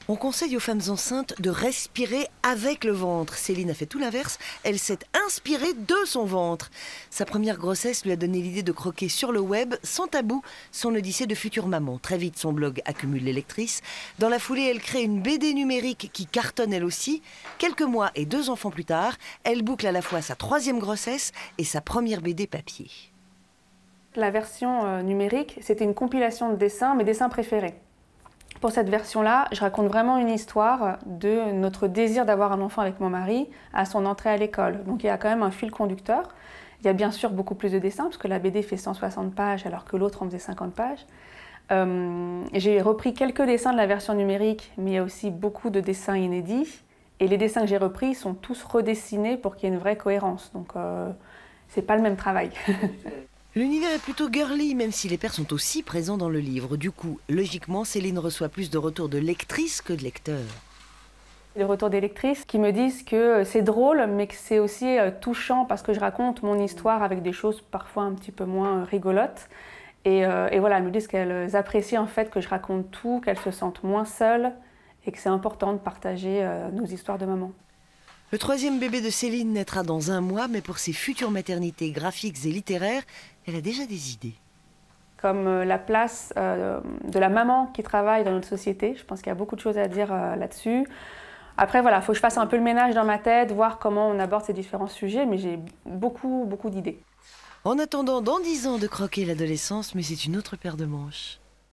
On conseille aux femmes enceintes de respirer avec le ventre. Céline a fait tout l'inverse. Elle s'est inspirée de son ventre. Sa première grossesse lui a donné l'idée de croquer sur le web, sans tabou, son odyssée de future maman. Très vite, son blog accumule les lectrices. Dans la foulée, elle crée une BD numérique qui cartonne elle aussi. Quelques mois et 2 enfants plus tard, elle boucle à la fois sa 3e grossesse et sa première BD papier. La version numérique, c'était une compilation de dessins, mes dessins préférés. Pour cette version-là, je raconte vraiment une histoire de notre désir d'avoir un enfant avec mon mari à son entrée à l'école. Donc il y a quand même un fil conducteur. Il y a bien sûr beaucoup plus de dessins, parce que la BD fait 160 pages alors que l'autre en faisait 50 pages. J'ai repris quelques dessins de la version numérique, mais il y a aussi beaucoup de dessins inédits. Et les dessins que j'ai repris sont tous redessinés pour qu'il y ait une vraie cohérence. Donc c'est pas le même travail. L'univers est plutôt girly, même si les pères sont aussi présents dans le livre. Du coup, logiquement, Céline reçoit plus de retours de lectrices que de lecteurs. Les retours des lectrices qui me disent que c'est drôle, mais que c'est aussi touchant parce que je raconte mon histoire avec des choses parfois un petit peu moins rigolotes. Et voilà, elles me disent qu'elles apprécient en fait que je raconte tout, qu'elles se sentent moins seules et que c'est important de partager nos histoires de maman. Le 3e bébé de Céline naîtra dans 1 mois, mais pour ses futures maternités graphiques et littéraires, elle a déjà des idées. Comme la place de la maman qui travaille dans notre société, je pense qu'il y a beaucoup de choses à dire là-dessus. Après, voilà, il faut que je fasse un peu le ménage dans ma tête, voir comment on aborde ces différents sujets, mais j'ai beaucoup d'idées. En attendant, dans 10 ans, de croquer l'adolescence, mais c'est une autre paire de manches.